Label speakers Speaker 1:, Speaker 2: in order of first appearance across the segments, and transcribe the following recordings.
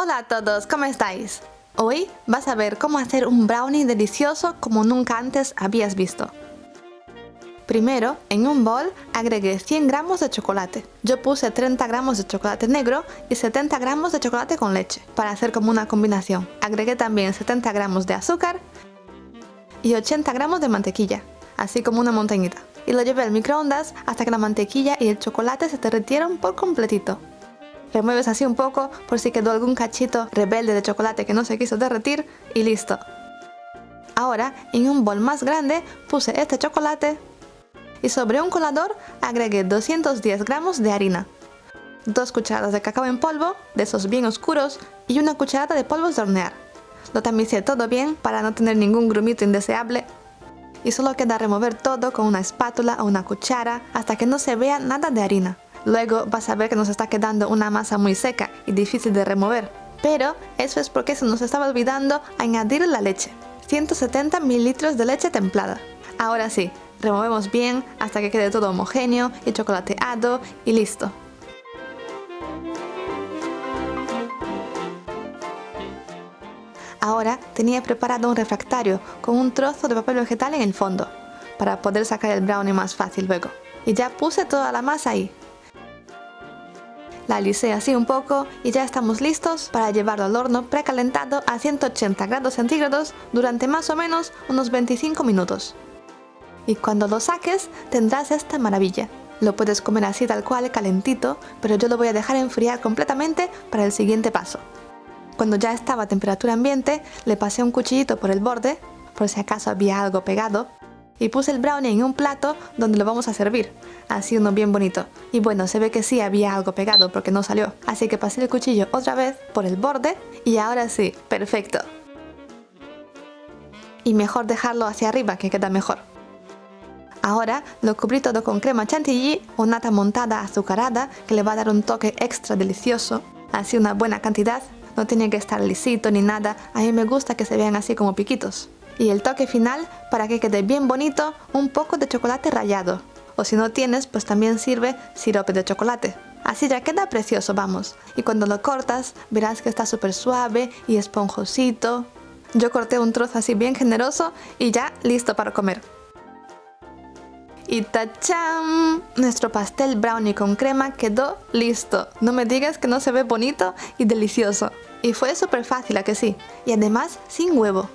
Speaker 1: Hola a todos, ¿cómo estáis? Hoy vas a ver cómo hacer un brownie delicioso como nunca antes habías visto. Primero, en un bol agregué 100 gramos de chocolate. Yo puse 30 gramos de chocolate negro y 70 gramos de chocolate con leche, para hacer como una combinación. Agregué también 70 gramos de azúcar y 80 gramos de mantequilla, así como una montañita. Y lo llevé al microondas hasta que la mantequilla y el chocolate se derritieron por completito. Remueves así un poco por si quedó algún cachito rebelde de chocolate que no se quiso derretir y listo. Ahora, en un bol más grande puse este chocolate y sobre un colador agregué 210 gramos de harina, 2 cucharadas de cacao en polvo, de esos bien oscuros, y una cucharada de polvos de hornear. Lo tamicé todo bien para no tener ningún grumito indeseable. Y solo queda remover todo con una espátula o una cuchara hasta que no se vea nada de harina. Luego vas a ver que nos está quedando una masa muy seca y difícil de remover. Pero eso es porque se nos estaba olvidando añadir la leche. 170 mililitros de leche templada. Ahora sí, removemos bien hasta que quede todo homogéneo y chocolateado y listo. Ahora tenía preparado un refractario con un trozo de papel vegetal en el fondo, para poder sacar el brownie más fácil luego. Y ya puse toda la masa ahí. La alisé así un poco y ya estamos listos para llevarlo al horno precalentado a 180 grados centígrados durante más o menos unos 25 minutos. Y cuando lo saques tendrás esta maravilla. Lo puedes comer así tal cual, calentito, pero yo lo voy a dejar enfriar completamente para el siguiente paso. Cuando ya estaba a temperatura ambiente, le pasé un cuchillito por el borde, por si acaso había algo pegado, y puse el brownie en un plato donde lo vamos a servir, así uno bien bonito. Y bueno, se ve que sí había algo pegado porque no salió, así que pasé el cuchillo otra vez por el borde y ahora sí, perfecto. Y mejor dejarlo hacia arriba que queda mejor. Ahora lo cubrí todo con crema chantilly o nata montada azucarada que le va a dar un toque extra delicioso, así una buena cantidad, no tiene que estar lisito ni nada, a mí me gusta que se vean así como piquitos. Y el toque final, para que quede bien bonito, un poco de chocolate rallado. O si no tienes, pues también sirve sirope de chocolate. Así ya queda precioso, vamos. Y cuando lo cortas, verás que está súper suave y esponjosito. Yo corté un trozo así bien generoso y ya listo para comer. Y ¡tachán! Nuestro pastel brownie con crema quedó listo. No me digas que no se ve bonito y delicioso. Y fue súper fácil, ¿a que sí? Y además sin huevo.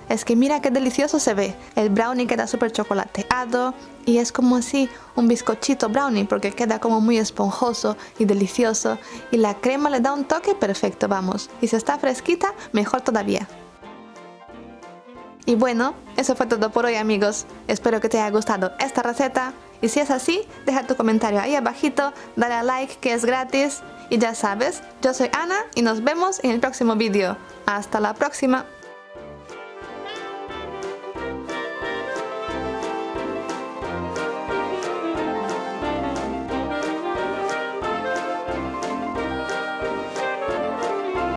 Speaker 1: Es que mira qué delicioso se ve. El brownie queda súper chocolateado y es como así un bizcochito brownie porque queda como muy esponjoso y delicioso. Y la crema le da un toque perfecto, vamos. Y si está fresquita, mejor todavía. Y bueno, eso fue todo por hoy, amigos. Espero que te haya gustado esta receta. Y si es así, deja tu comentario ahí abajito, dale a like que es gratis. Y ya sabes, yo soy Ana y nos vemos en el próximo vídeo. Hasta la próxima.